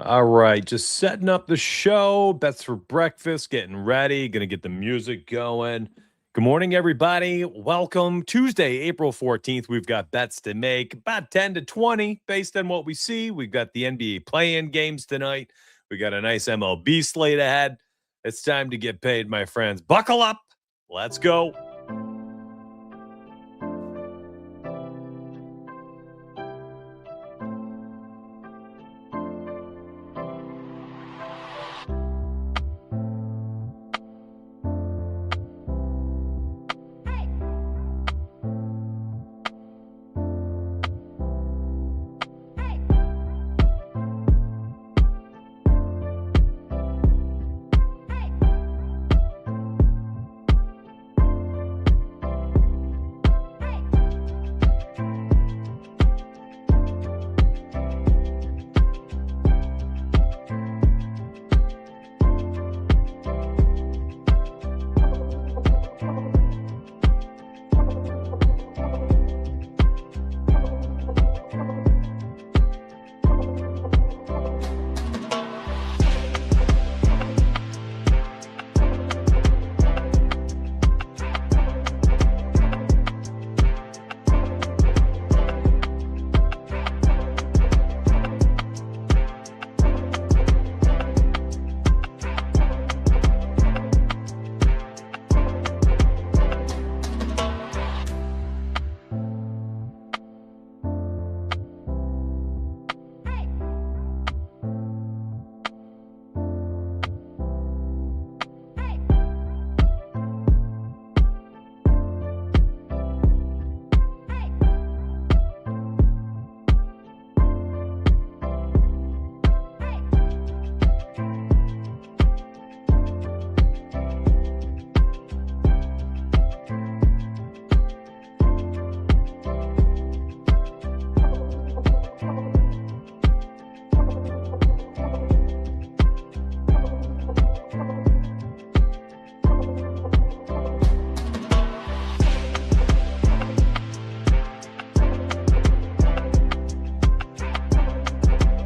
All right, just setting up the show. Bets for breakfast, getting ready, gonna get the music going. Good morning, everybody. Welcome. Tuesday, April 14th. We've got bets to make about 10 to 20 based on what we see. We've got the NBA play-in games tonight. We got a nice MLB slate ahead. It's time to get paid, my friends. Buckle up. Let's go.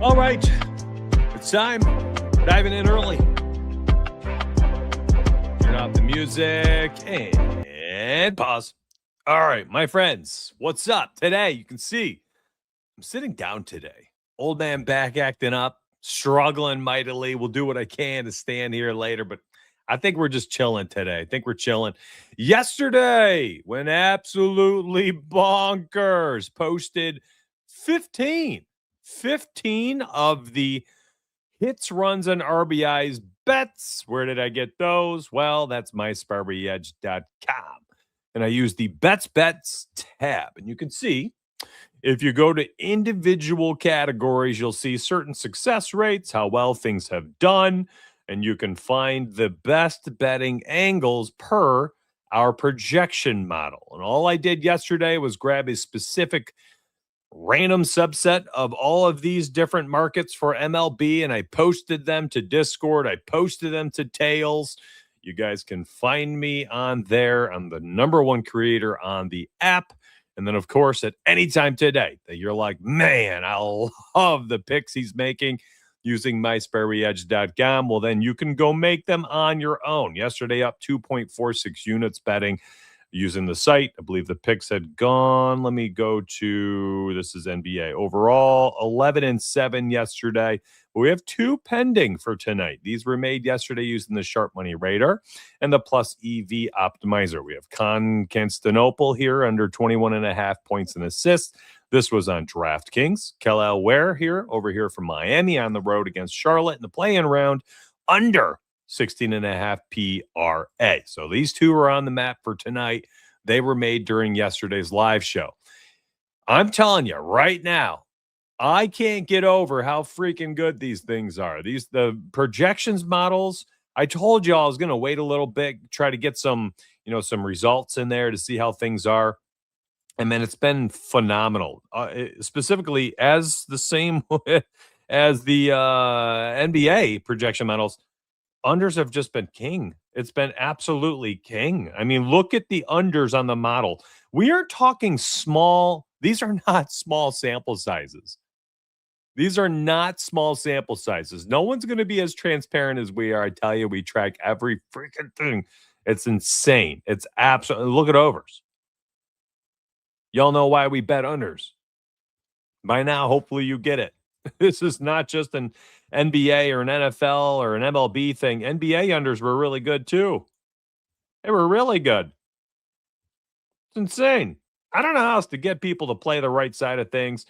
All right, it's time. Diving in early. Turn off the music and pause. All right, my friends, what's up? Today, you can see I'm sitting down today. Old man back acting up, struggling mightily. We'll do what I can to stand here later, but I think we're just chilling today. I think we're chilling. Yesterday, went absolutely bonkers. Posted 15 of the hits, runs, and RBIs bets. Where did I get those? Well, that's mysparbyedge.com. And I use the bets tab. And you can see if you go to individual categories, you'll see certain success rates, how well things have done, and you can find the best betting angles per our projection model. And all I did yesterday was grab a specific random subset of all of these different markets for MLB, and I posted them to Discord. I posted them to Tails. You guys can find me on there. I'm the number one creator on the app. And then, of course, at any time today that you're like, man, I love the picks he's making using mysparryedge.com, well, then you can go make them on your own. Yesterday, up 2.46 units betting using the site. I believe the picks had gone. Let me go to, this is NBA. Overall, 11-7 yesterday. But we have two pending for tonight. These were made yesterday using the Sharp Money Radar and the Plus EV Optimizer. We have Constantinople here under 21.5 points and assists. This was on DraftKings. Kelal Ware here, over here from Miami on the road against Charlotte in the play-in round, under 16.5 PRA. So these two are on the map for tonight. They were made during yesterday's live show. I'm telling you right now, I can't get over how freaking good these things are. The projections models, I told you I was going to wait a little bit, try to get some results in there to see how things are. And man, it's been phenomenal. Specifically as the same as the NBA projection models, unders have just been king. It's been absolutely king. I mean, look at the unders on the model. We are talking small. These are not small sample sizes. These are not small sample sizes. No one's going to be as transparent as we are. I tell you, we track every freaking thing. It's insane. It's absolutely, look at overs. Y'all know why we bet unders. By now, hopefully you get it. This is not just an NBA or an NFL or an MLB thing. NBA unders were really good too. They were really good. It's insane. I don't know how else to get people to play the right side of things.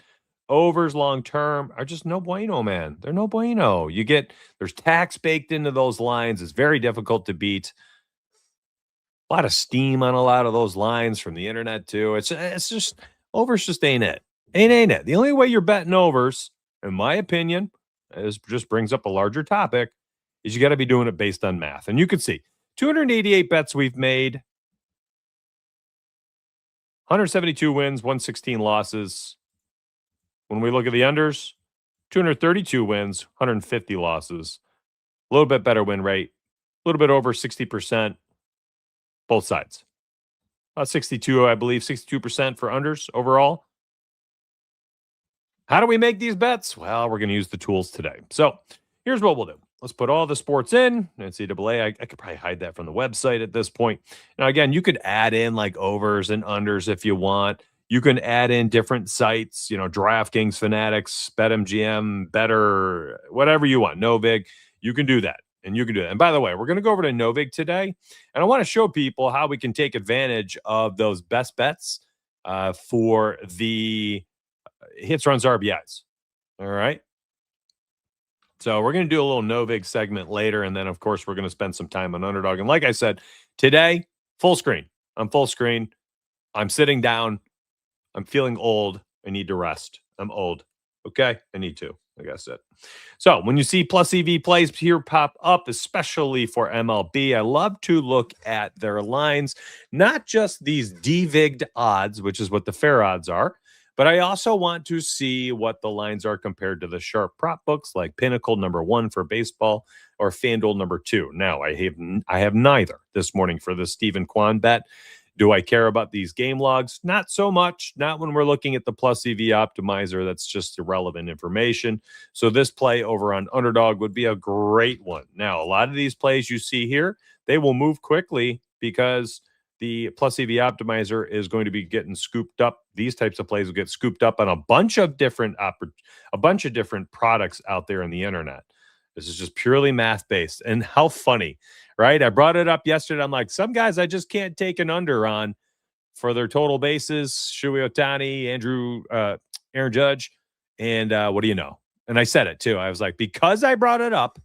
Overs long term are just no bueno, man. They're no bueno. There's tax baked into those lines. It's very difficult to beat. A lot of steam on a lot of those lines from the internet too. It's just overs just ain't it. Ain't it. The only way you're betting overs, in my opinion, is just brings up a larger topic, is you got to be doing it based on math. And you can see 288 bets we've made, 172 wins, 116 losses. When we look at the unders, 232 wins, 150 losses. A little bit better win rate, a little bit over 60%, both sides. About 62, I believe, 62% for unders overall. How do we make these bets? Well, we're going to use the tools today. So here's what we'll do. Let's put all the sports in. NCAA, I could probably hide that from the website at this point. Now, again, you could add in like overs and unders if you want. You can add in different sites, DraftKings, Fanatics, BetMGM, Better, whatever you want. Novig, you can do that. And you can do that. And by the way, we're going to go over to Novig today. And I want to show people how we can take advantage of those best bets for the hits, runs, RBIs. All right. So we're going to do a little Novig segment later. And then, of course, we're going to spend some time on Underdog. And like I said, today, full screen. I'm full screen. I'm sitting down. I'm feeling old. I need to rest. I'm old. Okay. I need to. Like I said. So when you see plus EV plays here pop up, especially for MLB, I love to look at their lines, not just these DVIG'd odds, which is what the fair odds are, but I also want to see what the lines are compared to the sharp prop books like Pinnacle #1 for baseball or FanDuel #2. Now, I have neither this morning for the Stephen Kwan bet. Do I care about these game logs? Not so much. Not when we're looking at the plus EV optimizer. That's just irrelevant information. So this play over on Underdog would be a great one. Now, a lot of these plays you see here, they will move quickly because the plus EV optimizer is going to be getting scooped up. These types of plays will get scooped up on a bunch of different products out there on the internet. This is just purely math-based. And how funny, right? I brought it up yesterday. I'm like, some guys I just can't take an under on for their total bases. Shuhei Ohtani, Aaron Judge. And what do you know? And I said it too. I was like, because I brought it up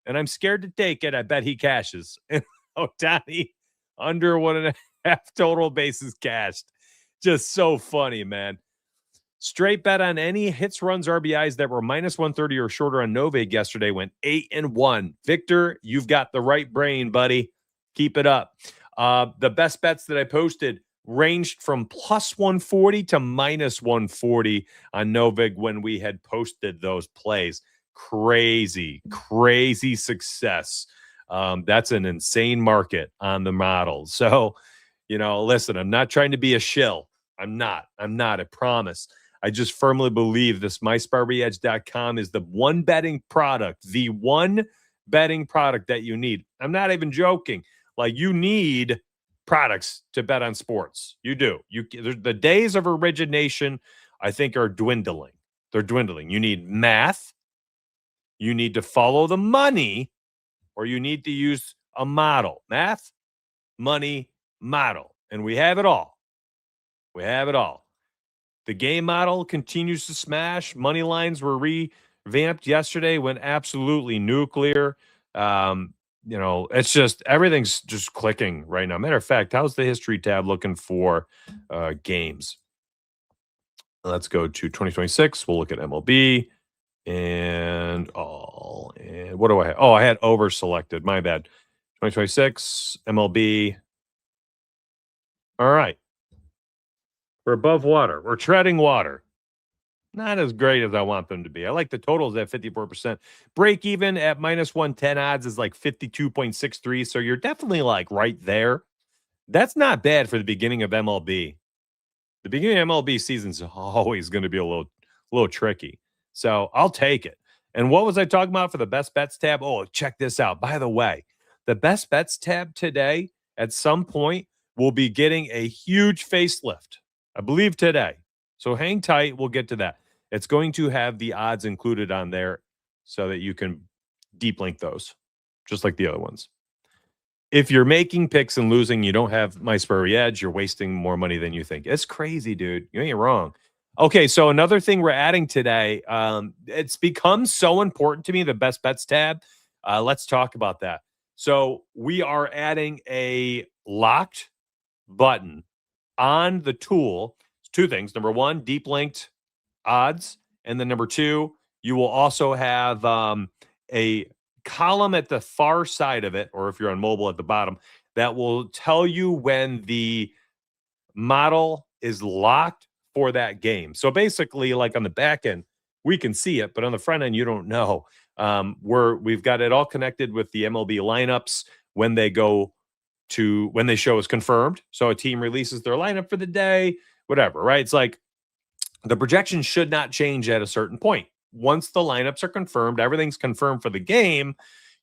and I'm scared to take it, I bet he cashes. And Ohtani under 1.5 total bases cashed. Just so funny, man. Straight bet on any hits, runs, RBIs that were -130 or shorter on Novig yesterday went 8-1. Victor, you've got the right brain, buddy. Keep it up. The best bets that I posted ranged from +140 to -140 on Novig when we had posted those plays. Crazy success. That's an insane market on the models. So, listen, I'm not trying to be a shill. I'm not, I promise. I just firmly believe this MySpartyEdge.com is the one betting product that you need. I'm not even joking. Like, you need products to bet on sports. You do. The days of origination, I think, are dwindling. They're dwindling. You need math. You need to follow the money, or you need to use a model. Math, money, model. And we have it all. We have it all. The game model continues to smash. Money lines were revamped yesterday, went absolutely nuclear. It's just everything's just clicking right now. Matter of fact, how's the history tab looking for games? Let's go to 2026. We'll look at MLB and all. And what do I have? Oh, I had over selected. My bad. 2026 MLB. All right. We're above water. We're treading water. Not as great as I want them to be. I like the totals at 54%. Break even at -110 odds is like 52.63. So you're definitely like right there. That's not bad for the beginning of MLB. The beginning of MLB season is always going to be a little tricky. So I'll take it. And what was I talking about for the best bets tab? Oh, check this out. By the way, the best bets tab today at some point will be getting a huge facelift. I believe today. So hang tight. We'll get to that. It's going to have the odds included on there so that you can deep link those, just like the other ones. If you're making picks and losing, you don't have My Spurry Edge, you're wasting more money than you think. It's crazy, dude. You ain't wrong. Okay, so another thing we're adding today, it's become so important to me, the best bets tab. Let's talk about that. So we are adding a locked button on the tool. It's two things. Number one, deep linked odds. And then number two, you will also have a column at the far side of it, or if you're on mobile at the bottom, that will tell you when the model is locked for that game. So basically, like on the back end, we can see it, but on the front end, you don't know. We've got it all connected with the MLB lineups when they show is confirmed. So a team releases their lineup for the day, whatever, right? It's like the projection should not change at a certain point. Once the lineups are confirmed, everything's confirmed for the game.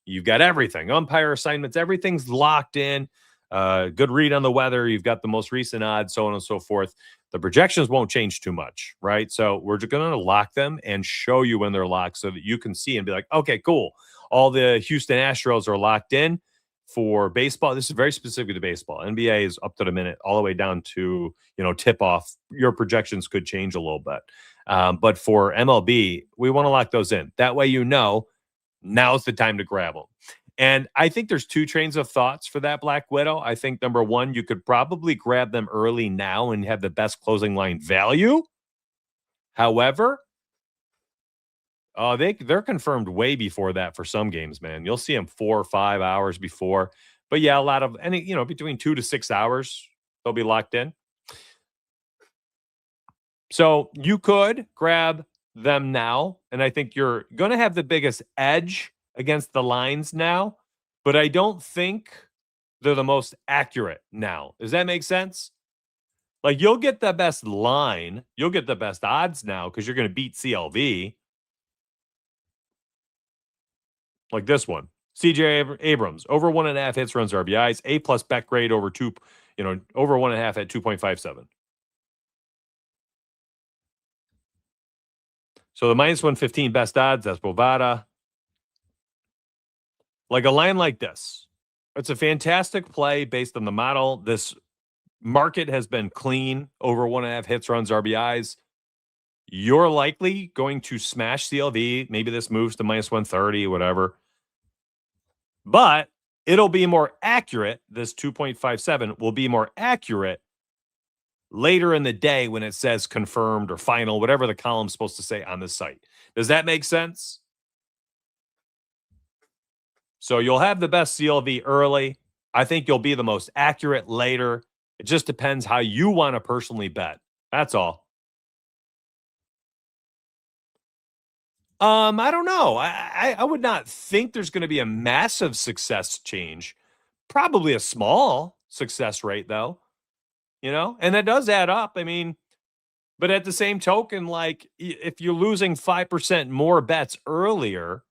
You've got everything, umpire assignments, everything's locked in. Good read on the weather. You've got the most recent odds, so on and so forth. The projections won't change too much, right? So we're just going to lock them and show you when they're locked so that you can see and be like, okay, cool. All the Houston Astros are locked in for baseball. This is very specific to baseball. NBA is up to the minute, all the way down to, tip off. Your projections could change a little bit. But for MLB, we want to lock those in. That way, now's the time to grab them. And I think there's two trains of thoughts for that Black Widow. I think number one, you could probably grab them early now and have the best closing line value. However, they're confirmed way before that for some games, man. You'll see them 4 or 5 hours before. But yeah, a lot of between 2 to 6 hours, they'll be locked in. So you could grab them now, and I think you're going to have the biggest edge against the lines now, but I don't think they're the most accurate now. Does that make sense? Like, you'll get the best line, you'll get the best odds now because you're going to beat CLV. Like this one, CJ Abrams, over 1.5 hits, runs, RBIs, A+ bet grade over 2, over 1.5 at 2.57. So the minus 115 best odds, that's Bovada. Like a line like this, it's a fantastic play based on the model. This market has been clean, over 1.5 hits, runs, RBIs. You're likely going to smash CLV. Maybe this moves to minus 130, whatever. But it'll be more accurate. This 2.57 will be more accurate later in the day when it says confirmed or final, whatever the column's supposed to say on the site. Does that make sense? So you'll have the best CLV early. I think you'll be the most accurate later. It just depends how you want to personally bet. That's all. I don't know. I would not think there's going to be a massive success change. Probably a small success rate, though. And that does add up. I mean, but at the same token, like, if you're losing 5% more bets earlier,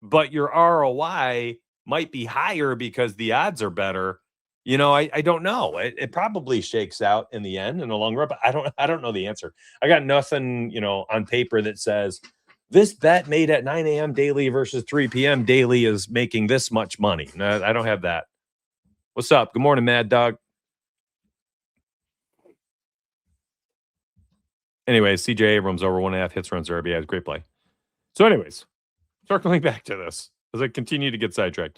but your ROI might be higher because the odds are better, I don't know. It probably shakes out in the end in the long run, but I don't know the answer. I got nothing, on paper that says this bet made at 9 a.m. daily versus 3 p.m. daily is making this much money. No, I don't have that. What's up? Good morning, Mad Dog. Anyways, CJ Abrams over 1.5 hits, runs, RBIs. Great play. So anyways, circling back to this as I continue to get sidetracked.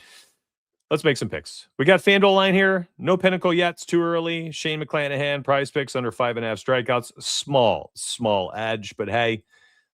Let's make some picks. We got FanDuel line here. No Pinnacle yet. It's too early. Shane McClanahan, prize picks under 5.5 strikeouts. Small edge, but hey,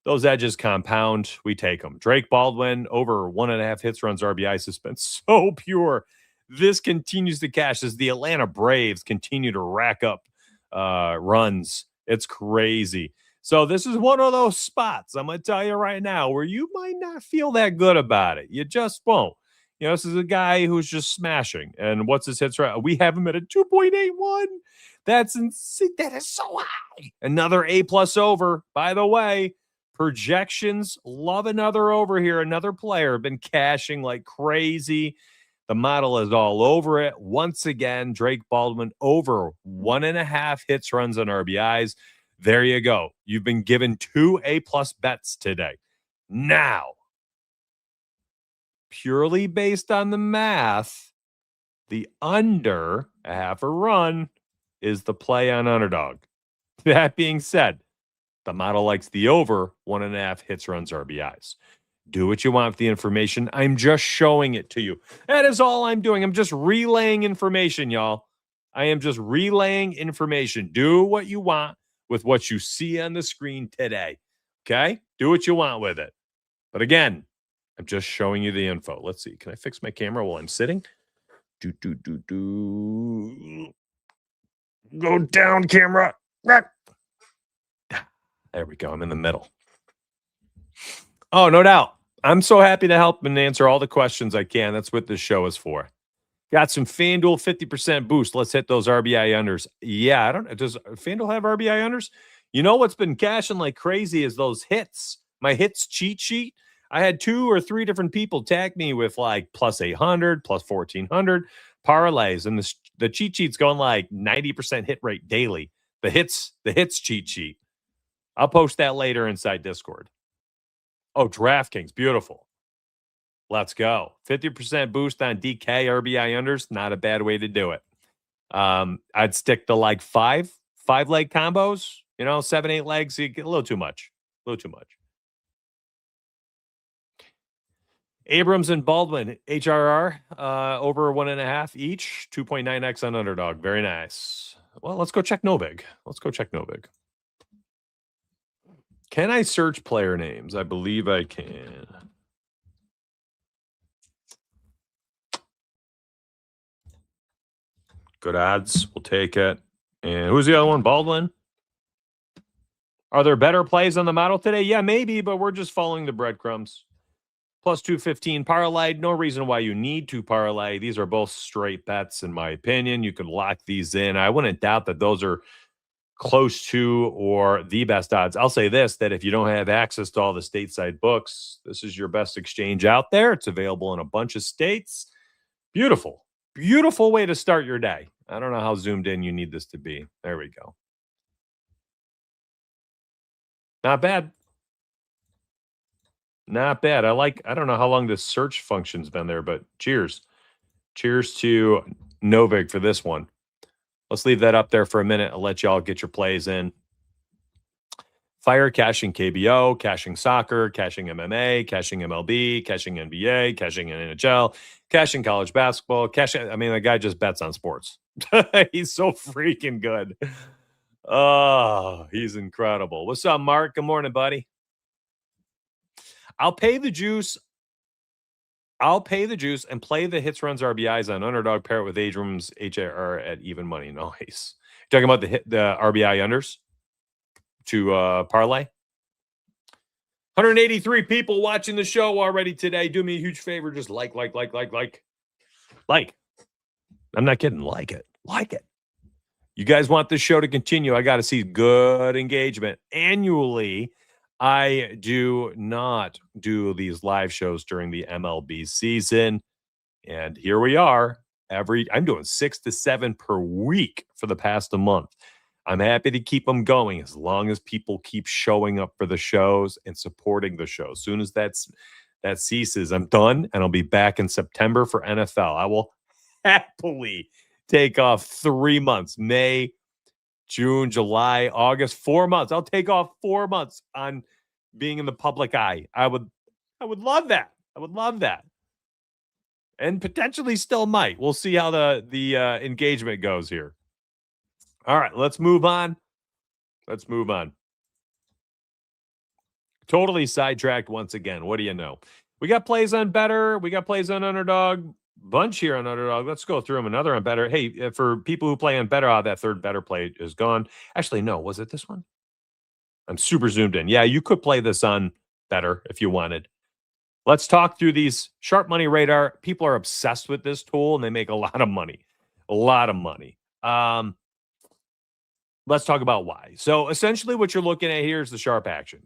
those edges compound. We take them. Drake Baldwin over 1.5 hits, runs, RBIs has been so pure. This continues to cash as the Atlanta Braves continue to rack up runs. It's crazy. So this is one of those spots, I'm going to tell you right now, where you might not feel that good about it. You just won't. This is a guy who's just smashing. And what's his hits rate? We have him at a 2.81. That's insane. That is so high. Another A+ over. By the way, Projections, love another over here. Another player been cashing like crazy. The model is all over it. Once again, Drake Baldwin over 1.5 hits, runs, and RBIs. There you go. You've been given 2 A+ bets today. Now, purely based on the math, the under a half a run is the play on underdog. That being said, the model likes the over 1.5 hits, runs, RBIs. Do what you want with the information. I'm just showing it to you. That is all I'm doing. I'm just relaying information, y'all. I am just relaying information. Do what you want with what you see on the screen today. Okay? Do what you want with it. But again, I'm just showing you the info. Let's see. Can I fix my camera while I'm sitting? Do. Go down, camera. There we go. I'm in the middle. Oh, no doubt. I'm so happy to help and answer all the questions I can. That's what this show is for. Got some FanDuel 50% boost. Let's hit those RBI unders. Yeah, does FanDuel have RBI unders? You know what's been cashing like crazy is those hits. My hits cheat sheet. I had 2 or 3 different people tag me with like plus 800, plus 1400 parlays, and the cheat sheet's going like 90% hit rate daily. The hits cheat sheet. I'll post that later inside Discord. Oh, DraftKings. Beautiful. Let's go. 50% boost on DK RBI unders. Not a bad way to do it. I'd stick to like 5 leg combos. 7, 8 legs. You get a little too much. Abrams and Baldwin, HRR, over 1.5 each. 2.9x on underdog. Very nice. Well, let's go check no big. Can I search player names? I believe I can. Good odds. We'll take it. And who's the other one? Baldwin? Are there better plays on the model today? Yeah, maybe, but we're just following the breadcrumbs. Plus 215 parlay. No reason why you need to parlay. These are both straight bets, in my opinion. You could lock these in. I wouldn't doubt that those are close to or the best odds. I'll say this, that if you don't have access to all the stateside books, this is your best exchange out there. It's available in a bunch of states. Beautiful way to start your day. I don't know how zoomed in you need this to be. There we go. Not bad. I don't know how long this search function's been there, but cheers to Novik for this one. Let's leave that up there for a minute. I'll let y'all get your plays in. Fire caching KBO, caching soccer, caching MMA, caching MLB, caching NBA, caching NHL, caching college basketball, the guy just bets on sports. He's so freaking good. Oh, he's incredible. What's up, Mark? Good morning, buddy. I'll pay the juice and play the hits, runs, RBIs on underdog. Pair it with Abrams HRR at even money. Nice. Talking about the RBI unders to parlay. 183 people watching the show already today. Do me a huge favor. Just like. I'm not kidding. Like it. You guys want this show to continue. I got to see good engagement. Annually, I do not do these live shows during the MLB season. And here we are. I'm doing 6 to 7 per week for the past month. I'm happy to keep them going as long as people keep showing up for the shows and supporting the show. As soon as that ceases, I'm done, and I'll be back in September for NFL. I will happily take off 3 months, May, June, July, August, 4 months. I'll take off 4 months on being in the public eye. I would love that. And potentially still might. We'll see how the engagement goes here. All right, let's move on. Totally sidetracked once again. What do you know? We got plays on better. We got plays on underdog. Bunch here on underdog. Let's go through them. Another on better. Hey, for people who play on better, that third better play is gone. Actually, no. Was it this one? I'm super zoomed in. Yeah, you could play this on better if you wanted. Let's talk through these. Sharp Money Radar. People are obsessed with this tool, and they make a lot of money. Let's talk about why. So essentially what you're looking at here is the sharp action.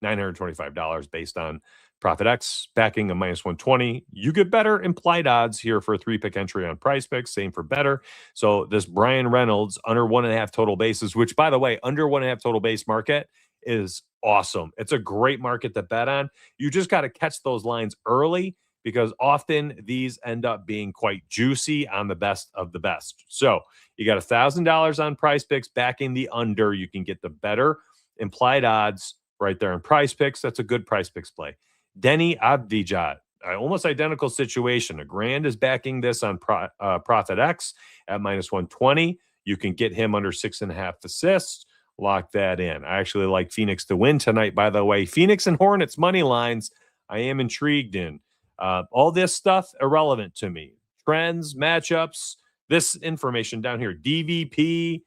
$925 based on ProfitX backing a -120. You get better implied odds here for a 3-pick entry on PrizePicks. Same for better. So this Brian Reynolds under 1.5 total bases, which by the way, under 1.5 total base market is awesome. It's a great market to bet on. You just got to catch those lines early because often these end up being quite juicy on the best of the best. So you got $1,000 on PrizePicks backing the under. You can get the better implied odds right there in PrizePicks. That's a good PrizePicks play. Denny Avdijat, almost identical situation. $1,000 is backing this on ProfitX at -120. You can get him under 6.5 assists. Lock that in. I actually like Phoenix to win tonight, by the way. Phoenix and Hornets money lines, I am intrigued in. All this stuff, irrelevant to me. Trends, matchups, this information down here, DVP,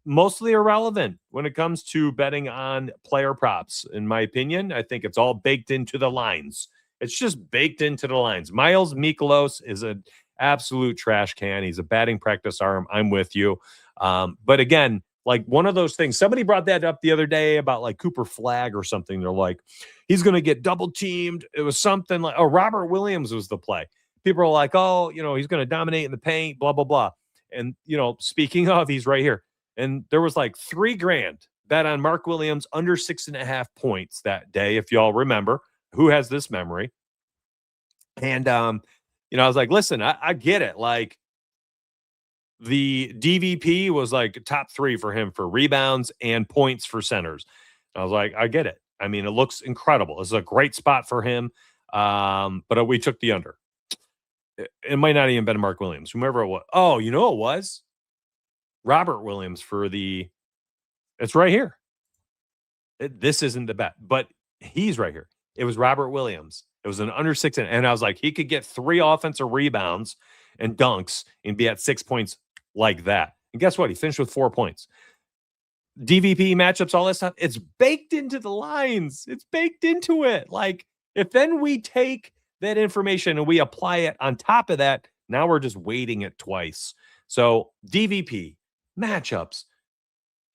mostly irrelevant when it comes to betting on player props. In my opinion, I think it's all baked into the lines. It's just baked into the lines. Miles Mikolas is an absolute trash can. He's a batting practice arm. I'm with you. But again, like one of those things, somebody brought that up the other day about like Cooper Flagg or something. They're like, he's going to get double teamed. It was something like, oh, Robert Williams was the play. People are like, oh, he's going to dominate in the paint, blah, blah, blah. And, speaking of, he's right here. And there was like $3,000 bet on Mark Williams under 6.5 points that day. If y'all remember, who has this memory? And, I was like, listen, I get it. Like, the DVP was like top 3 for him for rebounds and points for centers. I was like, I get it. I mean, it looks incredible. It's a great spot for him. But we took the under. It might not even been Mark Williams, whomever it was. Oh, it was Robert Williams for it's right here. This isn't the bet, but he's right here. It was Robert Williams. It was an under 6. And I was like, he could get 3 offensive rebounds and dunks and be at 6 points like that. And guess what? He finished with 4 points. DVP matchups, all that stuff, it's baked into the lines. It's baked into it. Like, if then we take that information and we apply it on top of that, now we're just weighting it twice. So DVP, matchups,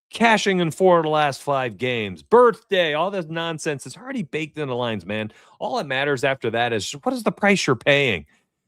cashing in 4 of the last 5 games, birthday, all this nonsense is already baked in the lines, man. All that matters after that is what is the price you're paying?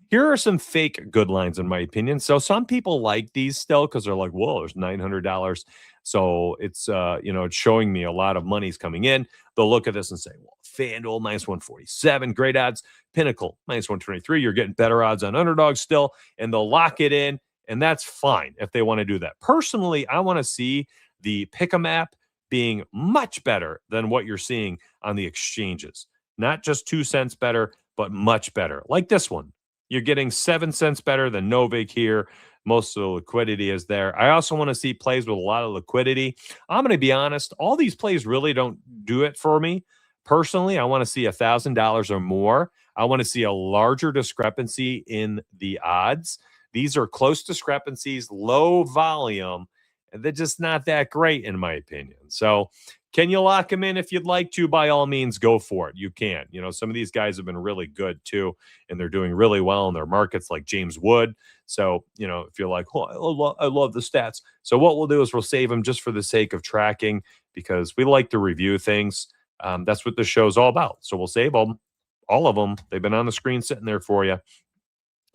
Here are some fake good lines, in my opinion. So some people like these still because they're like, whoa, there's $900. So it's, it's showing me a lot of money's coming in. They'll look at this and say, well, FanDuel -147, great odds. Pinnacle -123. You're getting better odds on underdogs still. And they'll lock it in. And that's fine if they want to do that. Personally, I want to see the Pick'em app being much better than what you're seeing on the exchanges. Not just 2 cents better, but much better. Like this one. You're getting 7 cents better than Novik here. Most of the liquidity is there. I also want to see plays with a lot of liquidity. I'm going to be honest. All these plays really don't do it for me. Personally, I want to see $1,000 or more. I want to see a larger discrepancy in the odds. These are close discrepancies, low volume, and they're just not that great in my opinion. So can you lock them in if you'd like to? By all means, go for it. You can. Some of these guys have been really good too, and they're doing really well in their markets like James Wood. So, if you're like, oh, I love the stats. So what we'll do is we'll save them just for the sake of tracking because we like to review things. That's what the show's all about. So we'll save them, all of them. They've been on the screen sitting there for you.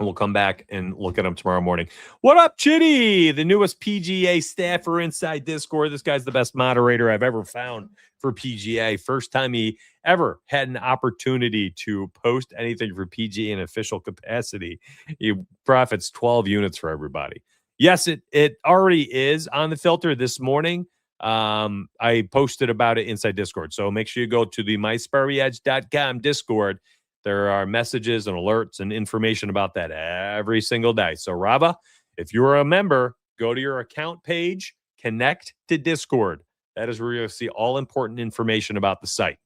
And we'll come back and look at them tomorrow morning. What up, Chitty? The newest PGA staffer inside Discord. This guy's the best moderator I've ever found for PGA. First time he ever had an opportunity to post anything for PGA in official capacity. He profits 12 units for everybody. Yes, it already is on the filter this morning. I posted about it inside Discord. So make sure you go to the mysparryedge.com Discord. There are messages and alerts and information about that every single day. So, Rava, if you're a member, go to your account page, connect to Discord. That is where you'll see all important information about the site.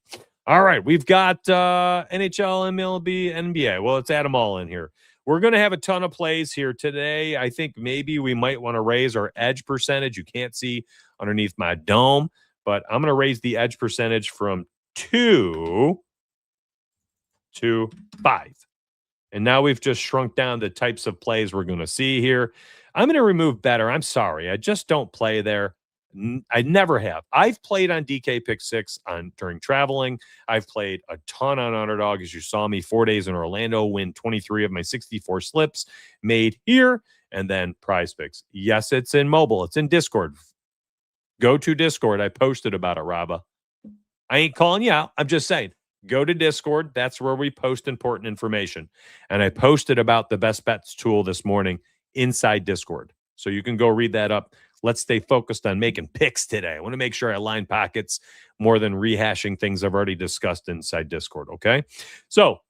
All right, we've got NHL, MLB, NBA. Well, let's add them all in here. We're going to have a ton of plays here today. I think maybe we might want to raise our edge percentage. You can't see underneath my dome, but I'm going to raise the edge percentage from 2 to 5. And now we've just shrunk down the types of plays we're going to see here. I'm going to remove better. I'm sorry. I just don't play there. I never have. I've played on DK Pick 6 during traveling. I've played a ton on Underdog, as you saw me 4 days in Orlando, win 23 of my 64 slips made here, and then Prize Picks. Yes, it's in mobile. It's in Discord. Go to Discord. I posted about it, Raba. I ain't calling you out. I'm just saying, go to Discord. That's where we post important information. And I posted about the best bets tool this morning inside Discord. So you can go read that up. Let's stay focused on making picks today. I want to make sure I line pockets more than rehashing things I've already discussed inside Discord. Okay. So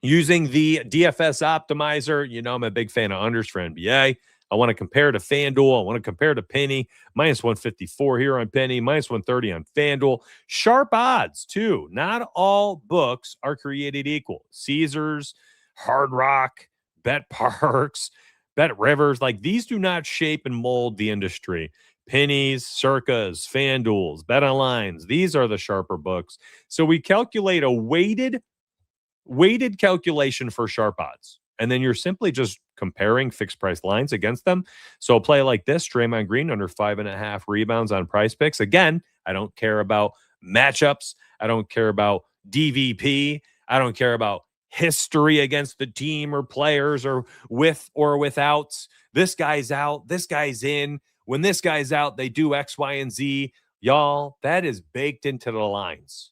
using the DFS optimizer, you know, I'm a big fan of unders for NBA. I want to compare to FanDuel. I want to compare to Penny. Minus 154 here on Penny. Minus 130 on FanDuel. Sharp odds, too. Not all books are created equal. Caesars, Hard Rock, Bet Parks, Bet Rivers. Like, these do not shape and mold the industry. Pennies, Circas, FanDuels, BetOnlines. These are the sharper books. So we calculate a weighted calculation for sharp odds. And then you're simply just comparing fixed price lines against them. So a play like this, Draymond Green under 5.5 rebounds on Prize Picks. Again, I don't care about matchups. I don't care about DVP. I don't care about history against the team or players or with or without. This guy's out. This guy's in. When this guy's out, they do X, Y, and Z. Y'all, that is baked into the lines.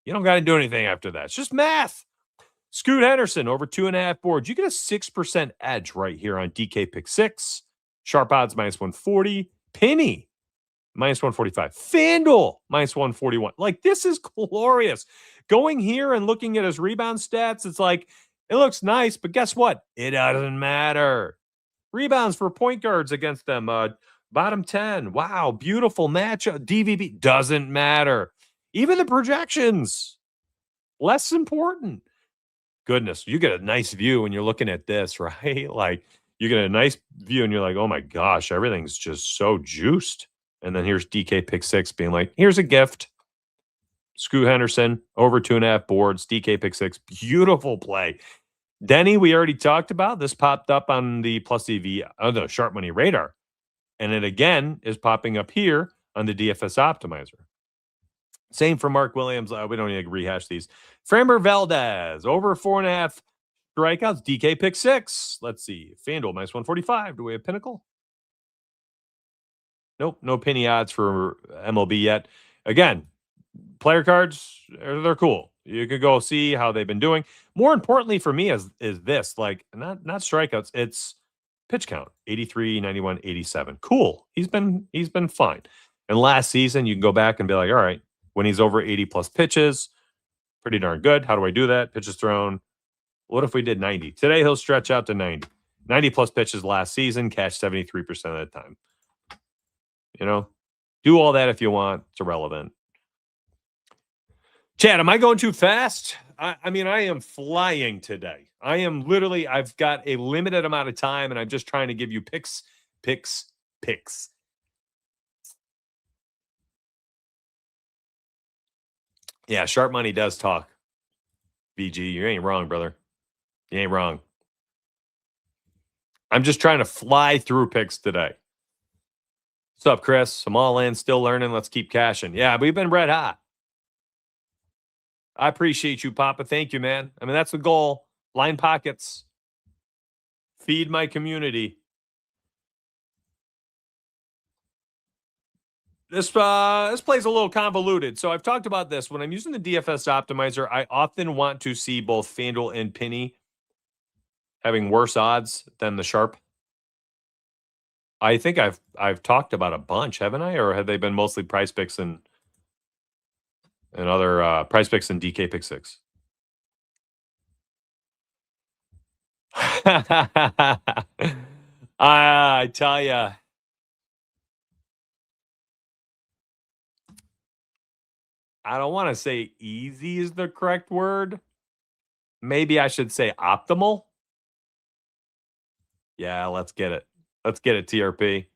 You don't got to do anything after that. It's just math. Scoot Henderson over 2.5 boards. You get a 6% edge right here on DK Pick 6. Sharp odds minus 140. Penny minus 145. FanDuel minus 141. Like, this is glorious. Going here and looking at his rebound stats, it's like, it looks nice, but guess what? It doesn't matter. Rebounds for point guards against them. Bottom 10. Wow, beautiful matchup. DVP doesn't matter. Even the projections, less important. Goodness, you get a nice view when you're looking at this, right? Like, you get a nice view and you're like, oh my gosh, everything's just so juiced. And then here's DK Pick 6 being like, here's a gift. Scoot Henderson over 2.5 boards. DK Pick 6, beautiful play. Denny, we already talked about. This popped up on the Plus EV, the Sharp Money radar. And it again is popping up here on the DFS optimizer. Same for Mark Williams. We don't need to rehash these. Framber Valdez, over 4.5 strikeouts. DK Pick 6. Let's see. FanDuel, minus 145. Do we have Pinnacle? Nope. No penny odds for MLB yet. Again, player cards, they're cool. You could go see how they've been doing. More importantly for me is this. Like, not strikeouts. It's pitch count. 83, 91, 87. Cool. He's been fine. And last season, you can go back and be like, all right, when he's over 80 plus pitches, pretty darn good. How do I do that? Pitches thrown. What if we did 90? Today, he'll stretch out to 90. 90 plus pitches last season, catch 73% of the time. You know, do all that if you want. It's irrelevant. Chad, am I going too fast? I mean, I am flying today. I've got a limited amount of time, and I'm just trying to give you picks. Yeah, Sharp Money does talk. BG, you ain't wrong, brother. You ain't wrong. I'm just trying to fly through picks today. What's up, Chris? I'm all in, still learning. Let's keep cashing. Yeah, we've been red hot. I appreciate you, Papa. Thank you, man. I mean, that's the goal. Line pockets. Feed my community. This play's a little convoluted. So I've talked about this. When I'm using the DFS optimizer, I often want to see both FanDuel and Penny having worse odds than the Sharp. I think I've talked about a bunch, haven't I? Or have they been mostly Prize Picks and other Prize Picks and DK Pick 6? I tell you. I don't want to say easy is the correct word. Maybe I should say optimal. Yeah, let's get it. Let's get it, TRP.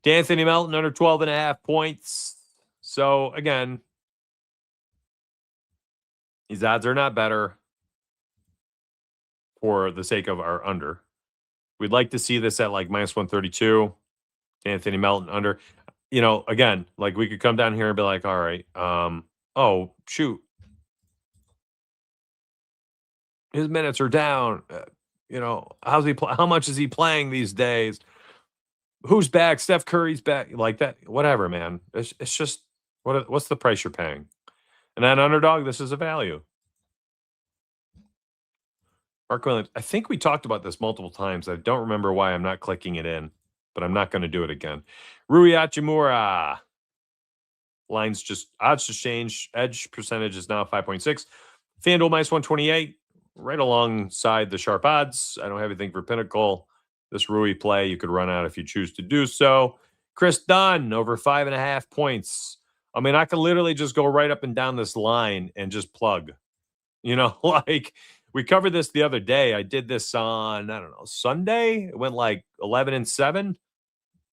D'Anthony Melton under 12.5 points. So, again, these odds are not better for the sake of our under. We'd like to see this at like minus 132. Anthony Melton under. You know, again, like we could come down here and be like, all right, oh shoot, his minutes are down. You know, how much is he playing these days? Who's back? Steph Curry's back. Like that, whatever, man. It's just what's the price you're paying? And then underdog, this is a value. Mark Williams. I think we talked about this multiple times. I don't remember why I'm not clicking it in, but I'm not going to do it again. Rui Hachimura. Odds just change. Edge percentage is now 5.6. FanDuel minus 128, right alongside the sharp odds. I don't have anything for Pinnacle. This Rui play you could run out if you choose to do so. Chris Dunn over 5.5 points. I mean, I could literally just go right up and down this line and just plug. You know, like we covered this the other day. I did this on, I don't know, Sunday. It went like 11-7.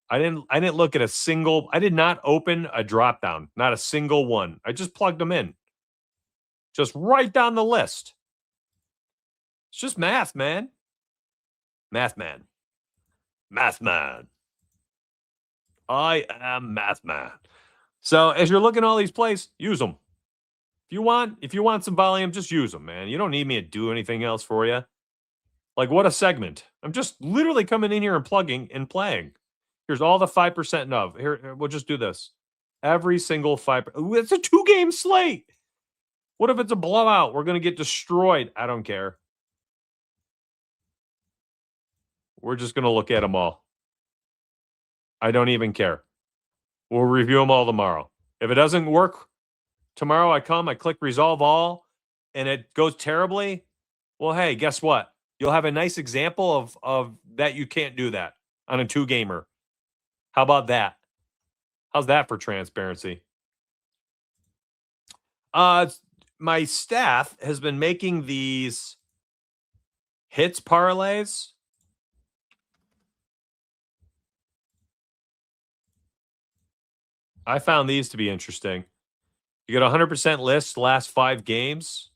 I didn't look at a single. I did not open a drop down, not a single one. I just plugged them in, just right down the list. It's just math, man. Math man. Math man. I am math man. So as you're looking at all these plays, use them. If you want some volume, just use them, man. You don't need me to do anything else for you. Like what a segment. I'm just literally coming in here and plugging and playing. Here's all the 5% of. Here, we'll just do this. Every single 5%. It's a 2-game slate. What if it's a blowout? We're going to get destroyed. I don't care. We're just going to look at them all. I don't even care. We'll review them all tomorrow. If it doesn't work tomorrow, I click resolve all, and it goes terribly. Well, hey, guess what? You'll have a nice example of that you can't do that on a 2-gamer. How about that? How's that for transparency? My staff has been making these hits parlays. I found these to be interesting. You get 100% list last 5 games.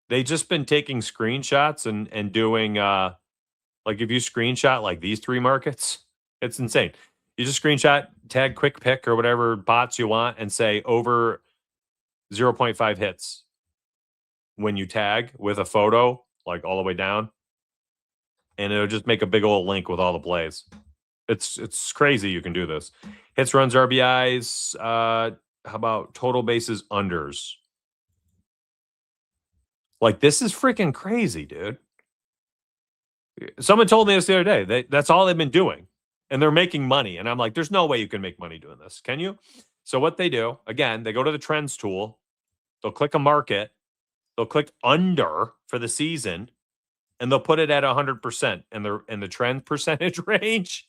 They just been taking screenshots and doing like if you screenshot like these 3 markets, it's insane. You just screenshot, tag quick pick or whatever bots you want and say over 0.5 hits when you tag with a photo, like all the way down. And it'll just make a big old link with all the plays. It's crazy you can do this. Hits, runs, RBIs. How about total bases, unders? Like, this is freaking crazy, dude. Someone told me this the other day. That's all they've been doing. And they're making money. And I'm like, there's no way you can make money doing this. Can you? So what they do, again, they go to the trends tool. They'll click a market. They'll click under for the season. And they'll put it at 100% in the trend percentage range.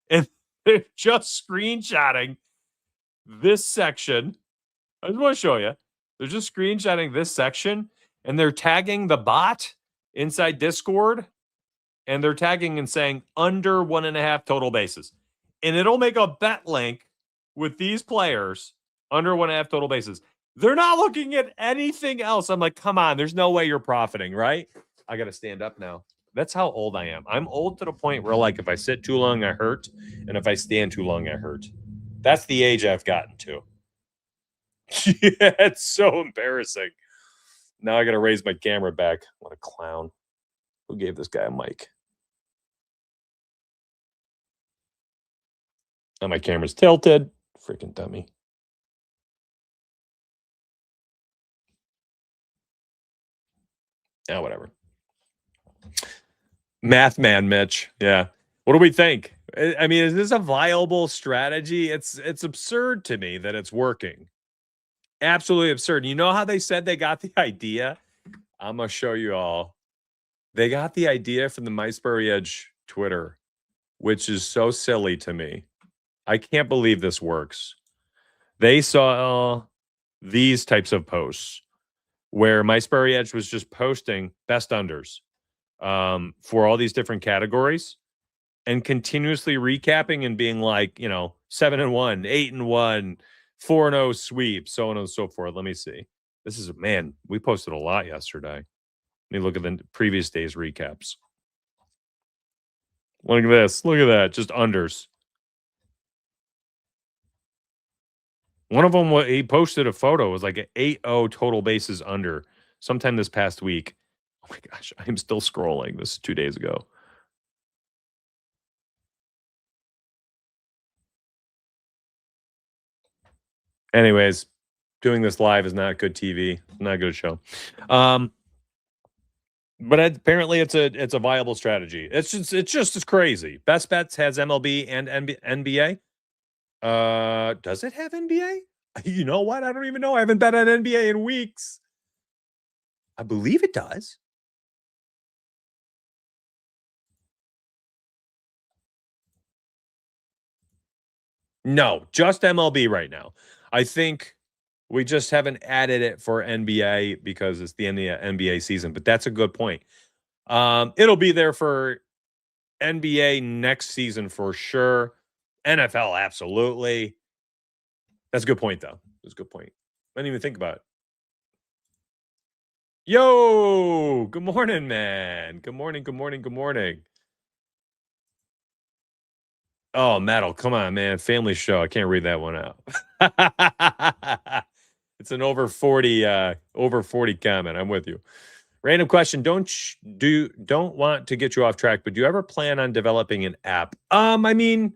And they're just screenshotting this section. I just want to show you. They're just screenshotting this section. And they're tagging the bot inside Discord. And they're tagging and saying under 1.5 total bases. And it'll make a bet link with these players under 1.5 total bases. They're not looking at anything else. I'm like, come on, there's no way you're profiting, right? I got to stand up now. That's how old I am. I'm old to the point where, like, if I sit too long, I hurt. And if I stand too long, I hurt. That's the age I've gotten to. Yeah, it's so embarrassing. Now I got to raise my camera back. What a clown. Who gave this guy a mic? Now my camera's tilted. Freaking dummy. Now, whatever. Math man, Mitch. Yeah. What do we think? I mean, is this a viable strategy? It's absurd to me that it's working. Absolutely absurd. You know how they said they got the idea? I'm going to show you all. They got the idea from the MySpace Edge Twitter, which is so silly to me. I can't believe this works. They saw these types of posts where MySpace Edge was just posting best unders for all these different categories and continuously recapping and being like, 7-1, 8-1, 4-0 sweep, so on and so forth. Let me see. This is, man, we posted a lot yesterday. Let me look at the previous day's recaps. Look at this. Look at that. Just unders. One of them, he posted a photo. It was like an 8-0 total bases under sometime this past week. Oh my gosh, I'm still scrolling. This is 2 days ago. Anyways, doing this live is not good TV. Not a good show. But apparently it's a viable strategy. It's just as crazy. Best Bets has MLB and NBA. Does it have NBA? You know what? I don't even know. I haven't bet on NBA in weeks. I believe it does. No, just MLB right now. I think we just haven't added it for NBA because it's the end of the NBA season, but that's a good point. It'll be there for NBA next season for sure. NFL, absolutely. That's a good point, though. That's a good point. I didn't even think about it. Yo, good morning, man. Good morning, good morning, good morning. Oh, Metal, come on, man. Family show. I can't read that one out. It's an over 40 comment. I'm with you. Random question. Don't want to get you off track, but do you ever plan on developing an app? I mean,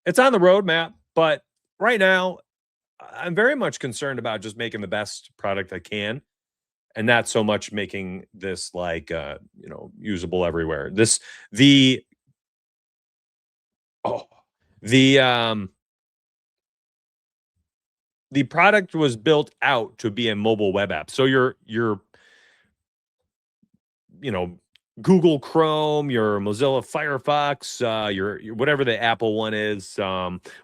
it's on the roadmap, but right now I'm very much concerned about just making the best product I can and not so much making this like usable everywhere. Oh the the product was built out to be a mobile web app. So your Google Chrome, your Mozilla Firefox, your whatever the Apple one is,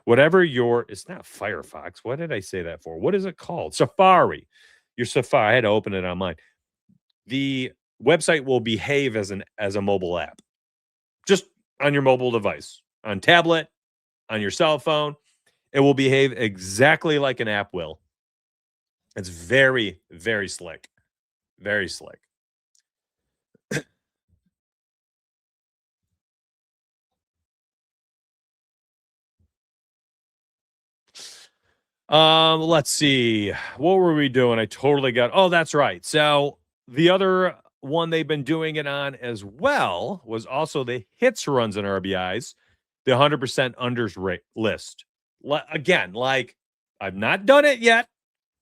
whatever it's not Firefox. What did I say that for? What is it called? Safari. Your Safari. I had to open it on mine. The website will behave as a mobile app, just on your mobile device, on tablet, on your cell phone. It will behave exactly like an app will. It's very, very slick. Very slick. Let's see. What were we doing? I totally got. Oh, that's right. So the other one they've been doing it on as well was also the hits, runs, and RBIs, the 100% unders rate list. Again, like I've not done it yet,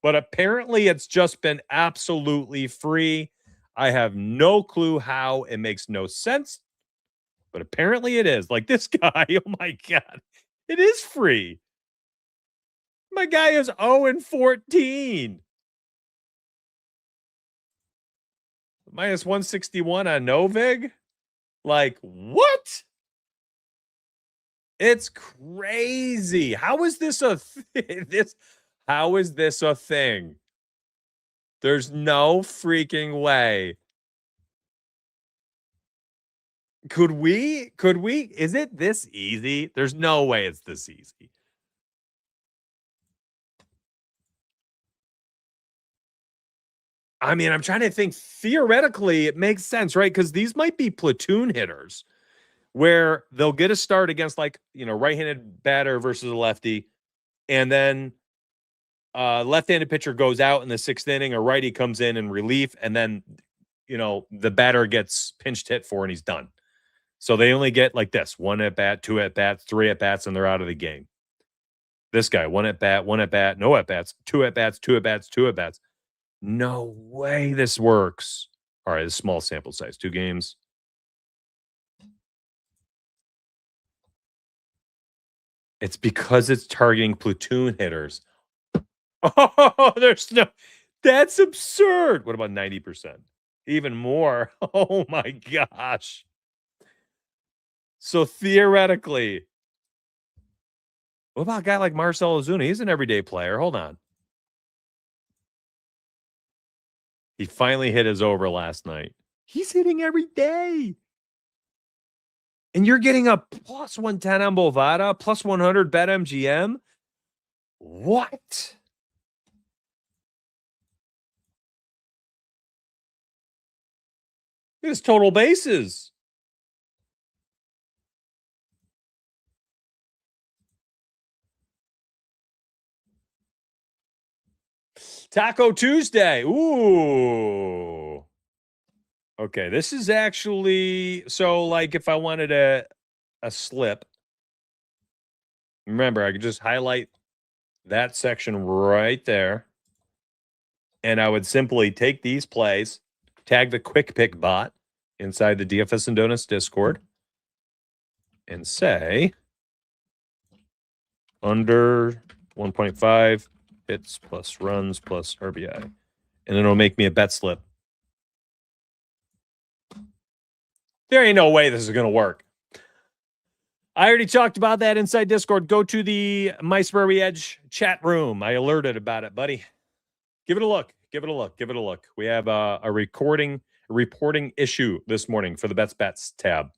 but apparently it's just been absolutely free. I have no clue how. It makes no sense, but apparently it is. Like this guy, oh my God, it is free. My guy is 0-14. Minus 161 on Novig? Like, what? It's crazy. How is this a how is this a thing? There's no freaking way. Could we? Is it this easy? There's no way it's this easy. I mean, I'm trying to think. Theoretically, it makes sense, right? Because these might be platoon hitters where they'll get a start against right-handed batter versus a lefty, and then left-handed pitcher goes out in the 6th inning, a righty comes in relief, and then the batter gets pinched hit for and he's done. So they only get like this: 1 at bat, 2 at bats, 3 at bats, and they're out of the game. This guy, 1 at bat, 1 at bat, no at bats, 2 at bats, 2 at bats, 2 at bats. No way this works. All right, it's small sample size, 2 games. It's because it's targeting platoon hitters. Oh, that's absurd. What about 90%? Even more. Oh my gosh. So theoretically, what about a guy like Marcell Ozuna? He's an everyday player. Hold on. He finally hit his over last night. He's hitting every day. And you're getting a plus 110 on Bovada, plus 100 BetMGM. What? His total bases. Taco Tuesday. Ooh. Okay, this is actually so like if I wanted a slip, remember I could just highlight that section right there. And I would simply take these plays, tag the quick pick bot inside the DFS and Donuts Discord, and say under 1.5 hits plus runs plus RBI. And then it'll make me a bet slip. There ain't no way this is going to work. I already talked about that inside Discord. Go to the MySperry Edge chat room. I alerted about it, buddy. Give it a look. Give it a look. Give it a look. We have a reporting issue this morning for the Bets tab.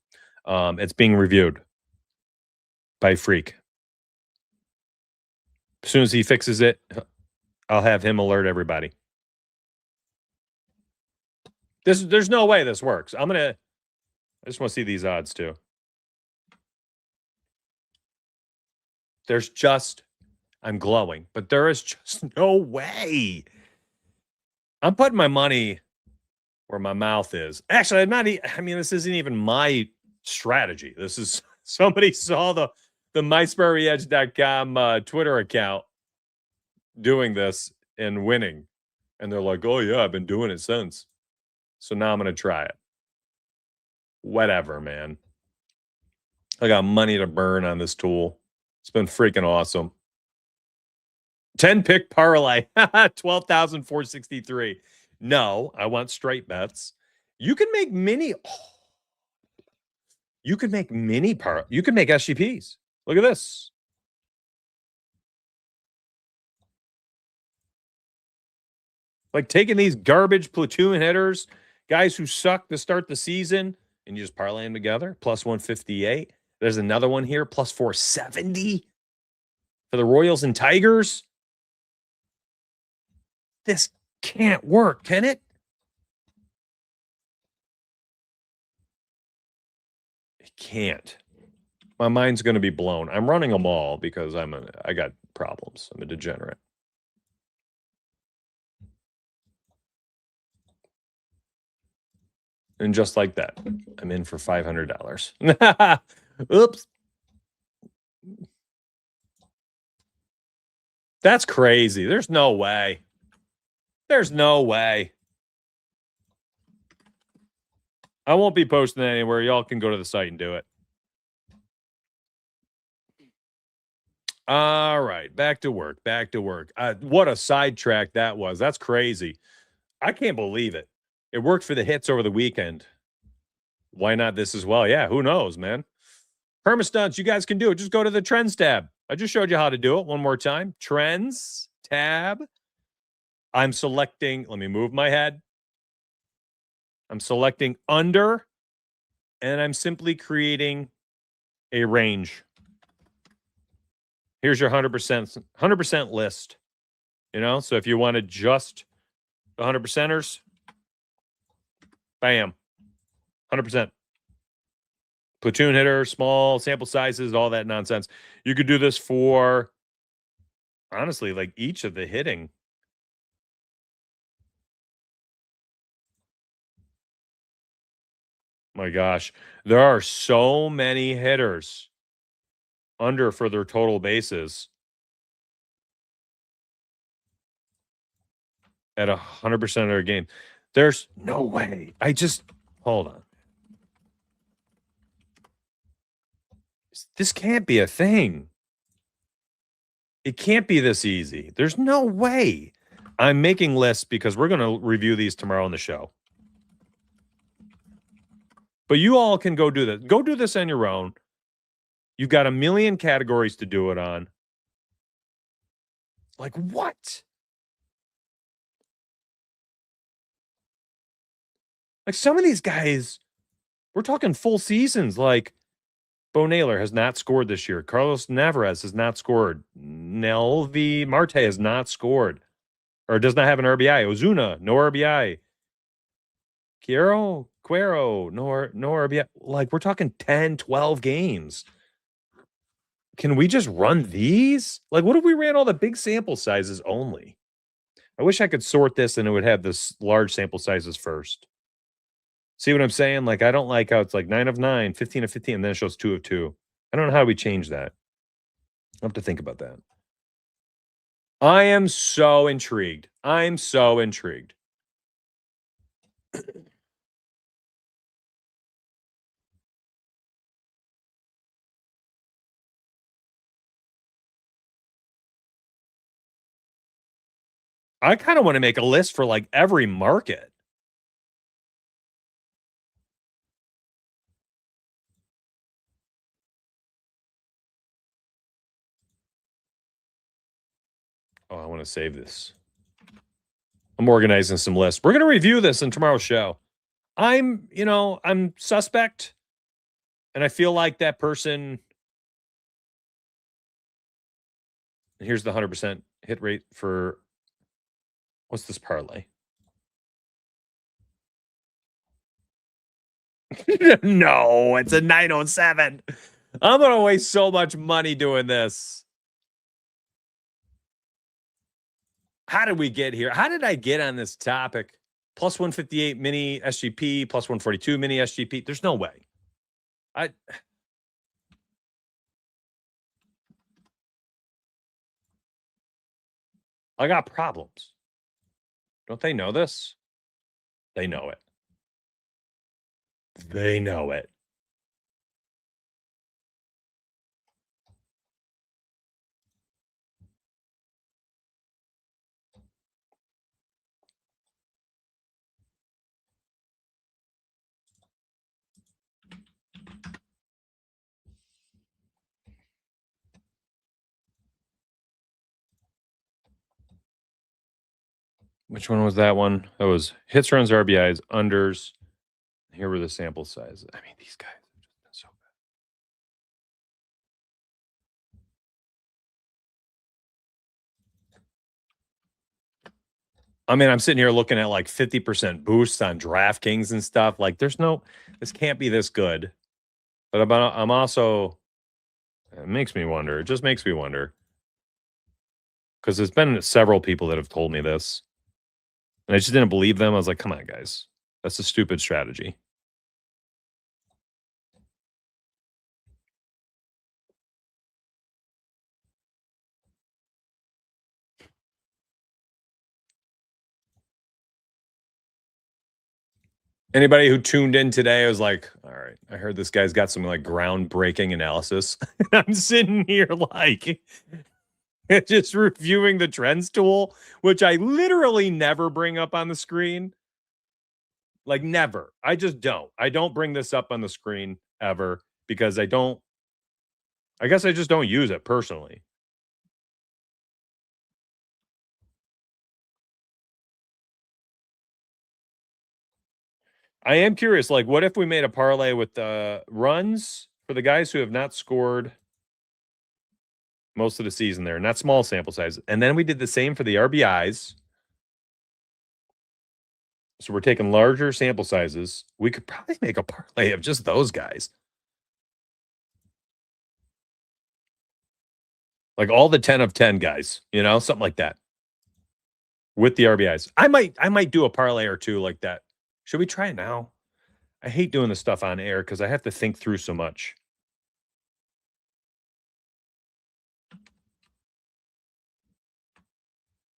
It's being reviewed by Freak. As soon as he fixes it, I'll have him alert everybody. There's no way this works. I just want to see these odds too. I'm glowing, but there is just no way. I'm putting my money where my mouth is. Actually, this isn't even my strategy. This is somebody saw the MySperryEdge.com Twitter account doing this and winning. And they're like, oh yeah, I've been doing it since. So now I'm going to try it. Whatever, man. I got money to burn on this tool. It's been freaking awesome. 10 pick parlay, 12,463. No, I want straight bets. You can make mini. You can make you can make SGPs. Look at this. Like taking these garbage platoon hitters, guys who suck to start the season, and you just parlay them together. Plus 158. There's another one here, plus 470 for the Royals and Tigers. This can't work, can it? It can't. My mind's going to be blown. I'm running them all because I got problems. I'm a degenerate. And just like that, I'm in for $500. Oops. That's crazy. There's no way. There's no way. I won't be posting that anywhere. Y'all can go to the site and do it. All right. Back to work. Back to work. What a sidetrack that was. That's crazy. I can't believe it. It worked for the hits over the weekend. Why not this as well? Yeah, who knows, man? Permastunts, you guys can do it. Just go to the Trends tab. I just showed you how to do it one more time. Trends tab. I'm selecting, let me move my head. I'm selecting under, and I'm simply creating a range. Here's your 100% list. You know, so if you want to just the 100%ers, bam, 100%. Platoon hitter, small sample sizes, all that nonsense. You could do this for, honestly, like each of the hitting. My gosh, there are so many hitters under for their total bases at 100% of their game. There's no way. Hold on. This can't be a thing. It can't be this easy. There's no way. I'm making lists because we're going to review these tomorrow on the show. But you all can go do this. Go do this on your own. You've got a million categories to do it on. Like what? Like some of these guys, we're talking full seasons. Like Bo Naylor has not scored this year. Carlos Navarez has not scored. Nelvi Marte has not scored or does not have an RBI. Ozuna, no RBI. Cuero, no RBI. Like we're talking 10, 12 games. Can we just run these? Like what if we ran all the big sample sizes only? I wish I could sort this and it would have this large sample sizes first. See what I'm saying? Like, I don't like how it's like 9 of 9, 15 of 15, and then it shows 2 of 2. I don't know how we change that. I'll have to think about that. I am so intrigued. I'm so intrigued. I kind of want to make a list for like every market. Oh, I want to save this. I'm organizing some lists. We're going to review this in tomorrow's show. I'm suspect. And I feel like that person. Here's the 100% hit rate for what's this parlay? No, it's a 907. I'm going to waste so much money doing this. How did we get here? How did I get on this topic? Plus 158 mini SGP, plus 142 mini SGP. There's no way. I got problems. Don't they know this? They know it. They know it. Which one was that one? That was hits, runs, RBIs, unders. Here were the sample sizes. I mean, these guys have just been so bad. I mean, I'm sitting here looking at like 50% boosts on DraftKings and stuff. Like, this can't be this good. But I'm also, it makes me wonder. It just makes me wonder. Because there's been several people that have told me this. And I just didn't believe them. I was like, come on, guys. That's a stupid strategy. Anybody who tuned in today was like, all right, I heard this guy's got some like groundbreaking analysis. I'm sitting here like just reviewing the trends tool, which I literally never bring up on the screen. Like never. I just don't. I don't bring this up on the screen ever because I guess I just don't use it personally. I am curious, like, what if we made a parlay with the runs for the guys who have not scored most of the season there, not small sample size. And then we did the same for the RBIs. So we're taking larger sample sizes. We could probably make a parlay of just those guys. Like all the 10 of 10 guys, something like that. With the RBIs. I might do a parlay or two like that. Should we try it now? I hate doing this stuff on air because I have to think through so much.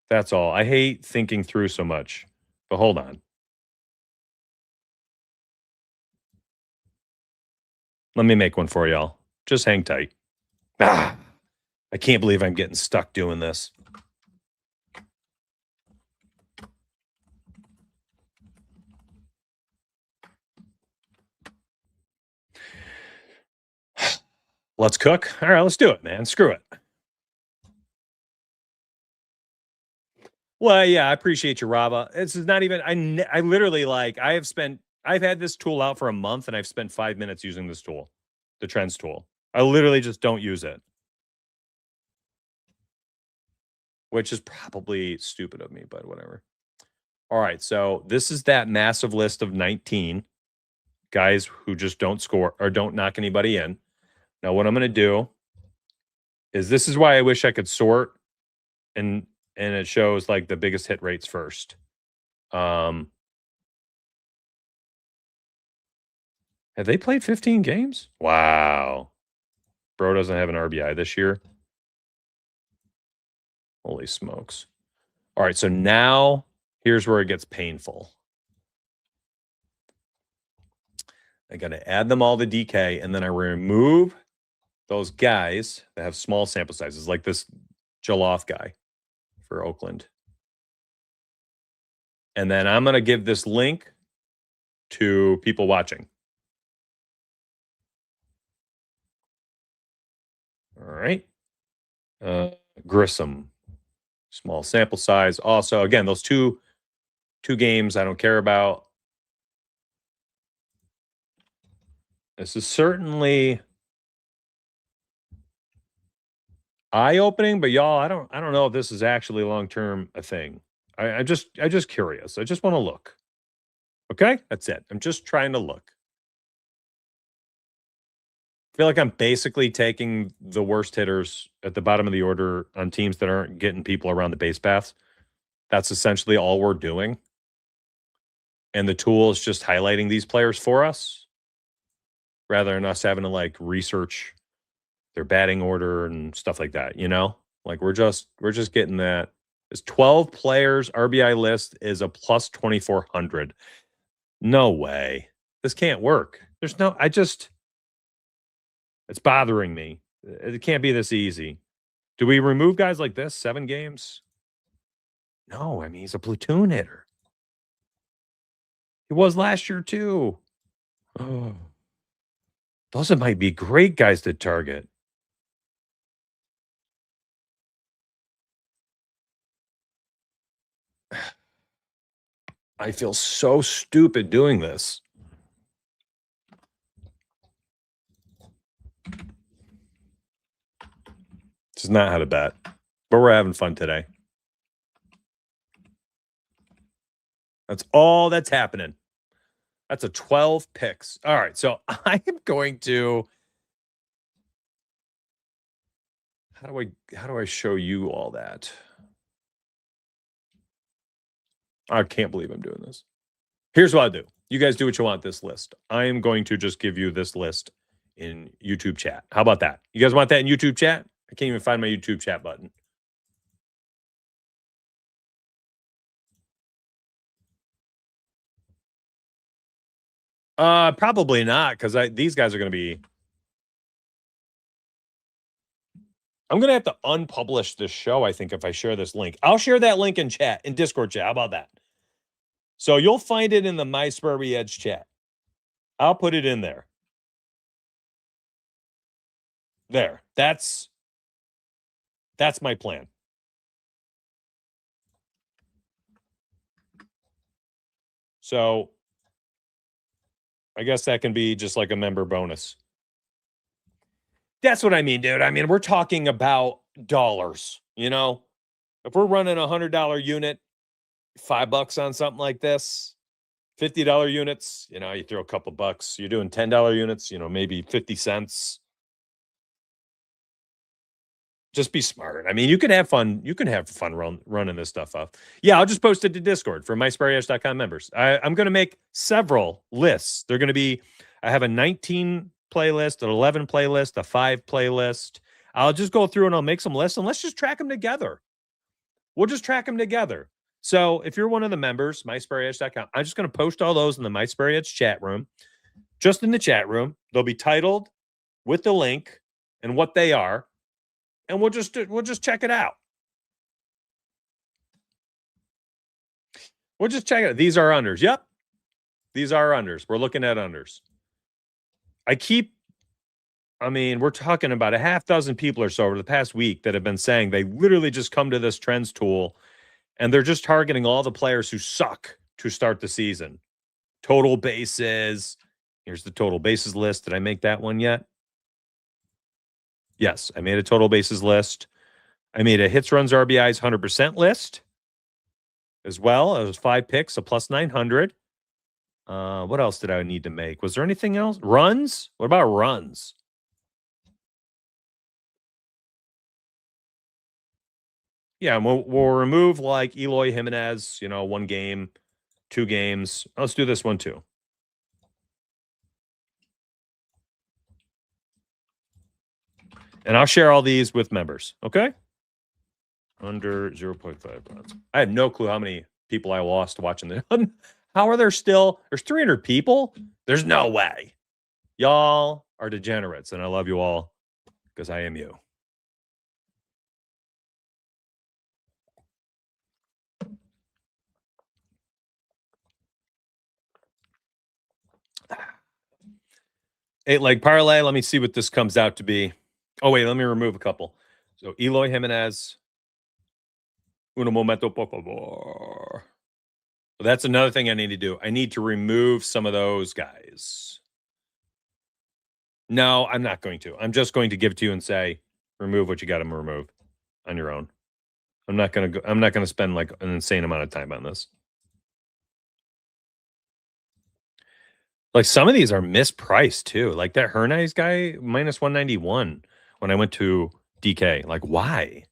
That's all. I hate thinking through so much. But hold on. Let me make one for y'all. Just hang tight. I can't believe I'm getting stuck doing this. Let's cook. All right, let's do it, man. Screw it. Well, yeah, I appreciate you, Raba. This is not even. I literally I've had this tool out for a month, and I've spent 5 minutes using this tool, the trends tool. I literally just don't use it, which is probably stupid of me, but whatever. All right, so this is that massive list of 19 guys who just don't score or don't knock anybody in. Now, what I'm going to do is this is why I wish I could sort and and it shows like the biggest hit rates first. Have they played 15 games? Wow. Bro doesn't have an RBI this year. Holy smokes. All right, so now here's where it gets painful. I got to add them all to DK, and then I remove those guys that have small sample sizes, like this Jaloff guy for Oakland. And then I'm going to give this link to people watching. All right. Grissom, small sample size. Also, again, those two games I don't care about. This is certainly eye-opening, but y'all, I don't know if this is actually long-term a thing. I'm just curious. I just want to look. Okay, that's it. I'm just trying to look. I feel like I'm basically taking the worst hitters at the bottom of the order on teams that aren't getting people around the base paths. That's essentially all we're doing. And the tool is just highlighting these players for us rather than us having to like research their batting order and stuff like that, you know? Like we're just getting that. This 12 players RBI list is a plus 2,400. No way. This can't work. There's no, it's bothering me. It can't be this easy. Do we remove guys like this? 7 games? No, I mean, he's a platoon hitter. He was last year too. Oh. Those might be great guys to target. I feel so stupid doing this. This is not how to bet, but we're having fun today. That's all that's happening. That's a 12 picks. All right, so I am going to. How do I show you all that? I can't believe I'm doing this. Here's what I'll do. You guys do what you want this list. I am going to just give you this list in YouTube chat. How about that? You guys want that in YouTube chat? I can't even find my YouTube chat button. Probably not, because these guys are going to be. I'm going to have to unpublish this show, I think, if I share this link. I'll share that link in chat, in Discord chat. How about that? So you'll find it in the My Spurby Edge chat. I'll put it in there. There. That's my plan. So I guess that can be just like a member bonus. That's what I mean, dude. I mean, we're talking about dollars, you know? If we're running a $100 unit, $5 on something like this, $50 units, you know, you throw a couple bucks. You're doing $10 units, you know, maybe 50 cents. Just be smart. I mean, you can have fun. You can have fun running this stuff up. Yeah, I'll just post it to Discord for mysparryash.com members. I'm going to make several lists. They're going to be, I have a 19 playlist, an 11 playlist, a 5 playlist. I'll just go through and I'll make some lists and let's just track them together. We'll just track them together. So if you're one of the members, mysparryash.com, I'm just going to post all those in the MySparryash chat room. Just in the chat room. They'll be titled with the link and what they are. And we'll just check it out. We'll just check it out. These are unders. Yep. These are unders. We're looking at unders. I mean, we're talking about a half dozen people or so over the past week that have been saying they literally just come to this trends tool and they're just targeting all the players who suck to start the season. Total bases. Here's the total bases list. Did I make that one yet? Yes, I made a total bases list. I made a hits, runs, RBIs 100% list as well. It was 5 picks, a plus 900. What else did I need to make? Was there anything else? Runs? What about runs? Yeah, and we'll remove like Eloy Jimenez, 1 game, 2 games. Let's do this one too. And I'll share all these with members, okay? Under 0.5 pounds. I have no clue how many people I lost watching this. How are there still? There's 300 people? There's no way. Y'all are degenerates, and I love you all because I am you. Eight leg parlay. Let me see what this comes out to be. Oh, wait, let me remove a couple. So Eloy Jimenez. Uno momento, por favor. So that's another thing I need to do. I need to remove some of those guys. No, I'm not going to. I'm just going to give it to you and say, remove what you got to remove on your own. I'm not going to spend like an insane amount of time on this. Like some of these are mispriced too. Like that Hernandez guy, minus 191 when I went to DK. Like, why?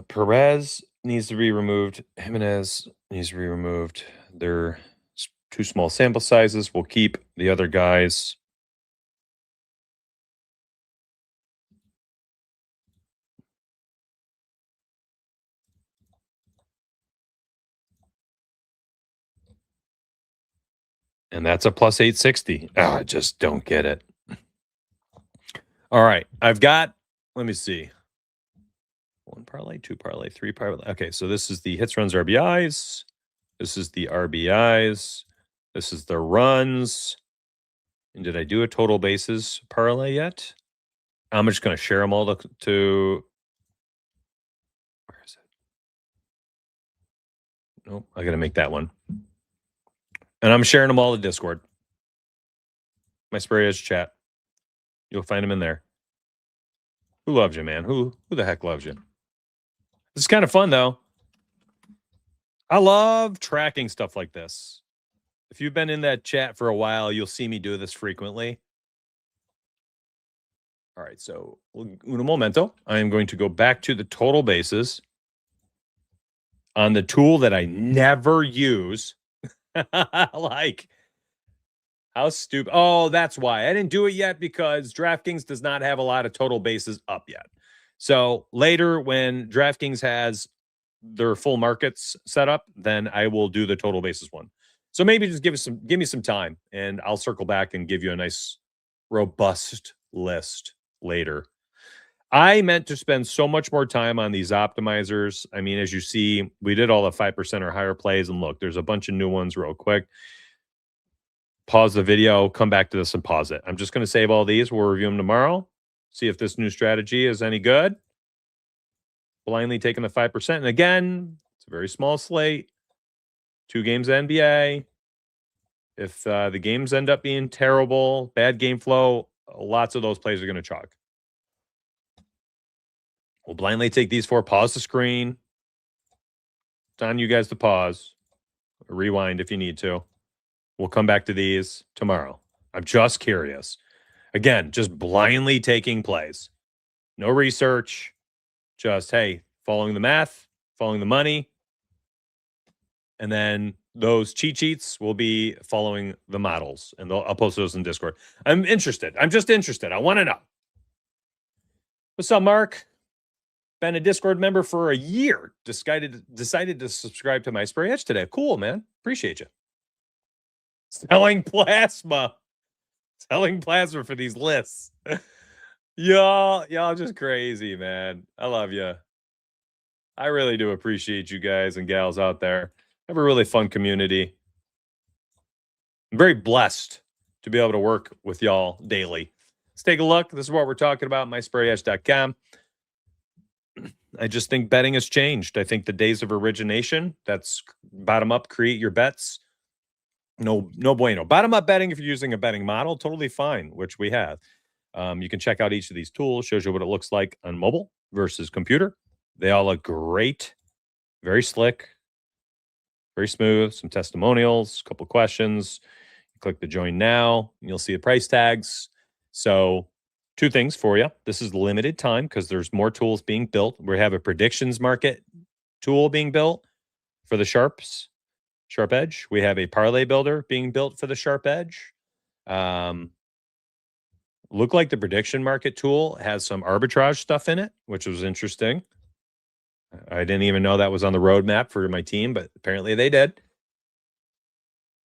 Perez needs to be removed. Jimenez needs to be removed. They're too small sample sizes. We'll keep the other guys. And that's a plus 860. Oh, I just don't get it. All right. I've got, let me see. 1 parlay, 2 parlay, 3 parlay. Okay, so this is the hits, runs, RBIs. This is the RBIs. This is the runs. And did I do a total bases parlay yet? I'm just going to share them all to where is it? Nope, I got to make that one. And I'm sharing them all to Discord. My Spray Edge chat. You'll find them in there. Who loves you, man? Who the heck loves you? This is kind of fun, though. I love tracking stuff like this. If you've been in that chat for a while, you'll see me do this frequently. All right, so un momento. I am going to go back to the total bases on the tool that I never use. Like, how stupid. Oh, that's why. I didn't do it yet because DraftKings does not have a lot of total bases up yet. So later when DraftKings has their full markets set up, then I will do the total bases one. So maybe just give me some time and I'll circle back and give you a nice robust list later. I meant to spend so much more time on these optimizers. I mean, as you see, we did all the 5% or higher plays, and look, there's a bunch of new ones real quick. Pause the video, come back to this and pause it. I'm just going to save all these. We'll review them tomorrow. See if this new strategy is any good. Blindly taking the 5%. And again, it's a very small slate. 2 games NBA. If the games end up being terrible, bad game flow, lots of those plays are going to chalk. We'll blindly take these 4. Pause the screen. It's on you guys to pause. Rewind if you need to. We'll come back to these tomorrow. I'm just curious. Again, just blindly taking plays. No research. Just, hey, following the math, following the money. And then those cheat sheets will be following the models. And I'll post those in Discord. I'm interested. I'm just interested. I want to know. What's up, Mark? Been a Discord member for a year. Decided to subscribe to my Spray Edge today. Cool, man. Appreciate you. Selling plasma. Selling plasma for these lists. Y'all just crazy, man. I love you. I really do appreciate you guys and gals out there. Have a really fun community. I'm very blessed to be able to work with y'all daily. Let's take a look. This is what we're talking about, mysprayedge.com. I just think betting has changed. I think the days of origination, that's bottom up, create your bets. No bueno. Bottom up betting, if you're using a betting model, totally fine, which we have. You can check out each of these tools, shows you what it looks like on mobile versus computer. They all look great, very slick, very smooth, some testimonials, a couple questions. You click the join now, and you'll see the price tags. So Two things for you. This is limited time because there's more tools being built. We have a predictions market tool being built for the Sharp Edge. We have a parlay builder being built for the Sharp Edge. Look like the prediction market tool has some arbitrage stuff in it, which was interesting. I didn't even know that was on the roadmap for my team, but apparently they did.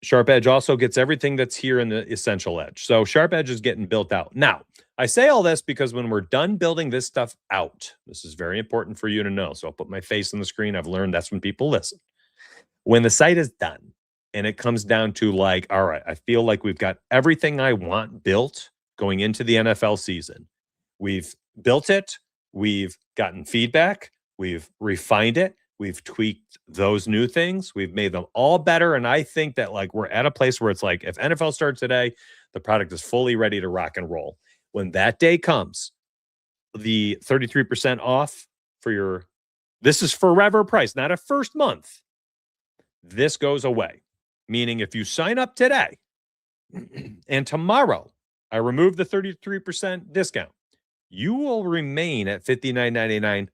Sharp Edge also gets everything that's here in the Essential Edge. So Sharp Edge is getting built out. Now, I say all this because when we're done building this stuff out, this is very important for you to know. So I'll put my face on the screen. I've learned that's when people listen. When the site is done and it comes down to like, all right, I feel like we've got everything I want built going into the NFL season. We've built it. We've gotten feedback. We've refined it. We've tweaked those new things. We've made them all better. And I think that like we're at a place where it's like if NFL starts today, the product is fully ready to rock and roll. When that day comes, the 33% off for your, this is forever price, not a first month. This goes away. Meaning if you sign up today and tomorrow I remove the 33% discount, you will remain at $59.99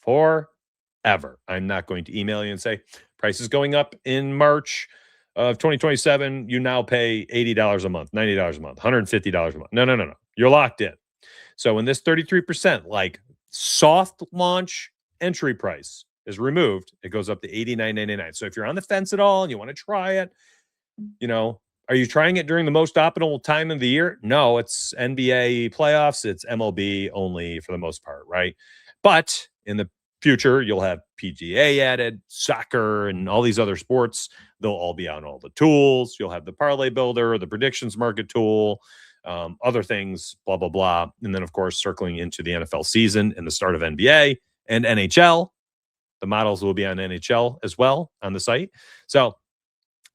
forever. I'm not going to email you and say, price is going up in March of 2027. You now pay $80 a month, $90 a month, $150 a month. No. You're locked in. So when this 33% like soft launch entry price is removed, it goes up to $89.99. So if you're on the fence at all and you want to try it, you know, are you trying it during the most optimal time of the year? No, it's NBA playoffs. It's MLB only for the most part, right? But in the future, you'll have PGA added, soccer, and all these other sports. They'll all be on all the tools. You'll have the parlay builder, the predictions market tool, other things, blah, blah, blah. And then, of course, circling into the NFL season and the start of NBA and NHL. The models will be on NHL as well on the site. So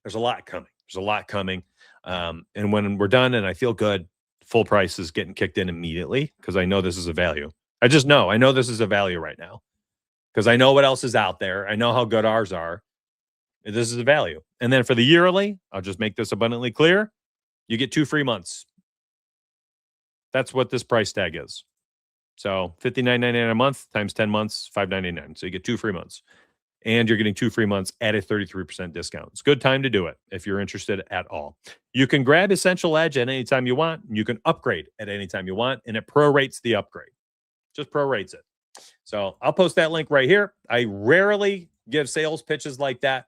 there's a lot coming. There's a lot coming. And when we're done and I feel good, full price is getting kicked in immediately because I know this is a value. I know this is a value right now because I know what else is out there. I know how good ours are. This is a value. And then for the yearly, I'll just make this abundantly clear. You get 2 free months. That's what this price tag is. So $59.99 a month times 10 months, $5.99. So you get 2 free months. And you're getting 2 free months at a 33% discount. It's a good time to do it if you're interested at all. You can grab Essential Edge at any time you want. You can upgrade at any time you want, and it prorates the upgrade. Just prorates it. So I'll post that link right here. I rarely give sales pitches like that.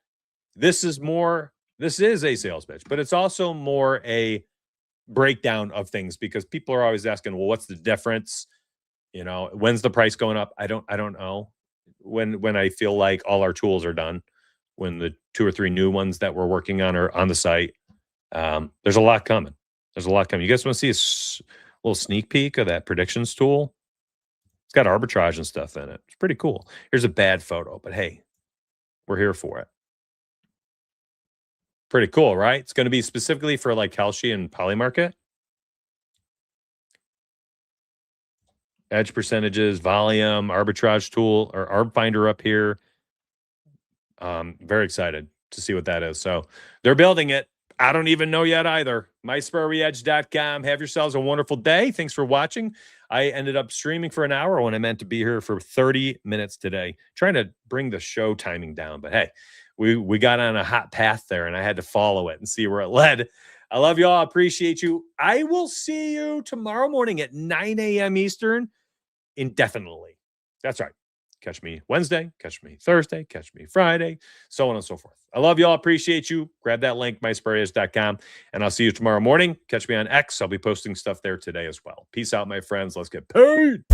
This is a sales pitch, but it's also more a breakdown of things because people are always asking, well, what's the difference? You know, when's the price going up? I don't know. When I feel like all our tools are done, when the 2 or 3 new ones that we're working on are on the site, there's a lot coming. You guys want to see a little sneak peek of that predictions tool? It's got arbitrage and stuff in it. It's pretty cool. Here's a bad photo, but hey, we're here for it. Pretty cool, right? It's going to be specifically for like Kalshi and Polymarket. Edge percentages, volume, arbitrage tool, or Arb Finder up here. Very excited to see what that is. So they're building it. I don't even know yet either. MySperryEdge.com. Have yourselves a wonderful day. Thanks for watching. I ended up streaming for an hour when I meant to be here for 30 minutes today, trying to bring the show timing down. But hey, we got on a hot path there, and I had to follow it and see where it led. I love you all. Appreciate you. I will see you tomorrow morning at 9 a.m. Eastern. Indefinitely. That's right. Catch me Wednesday, catch me Thursday, catch me Friday, so on and so forth. I love you all. Appreciate you. Grab that link, mysperryedge.com, and I'll see you tomorrow morning. Catch me on X. I'll be posting stuff there today as well. Peace out, my friends. Let's get paid.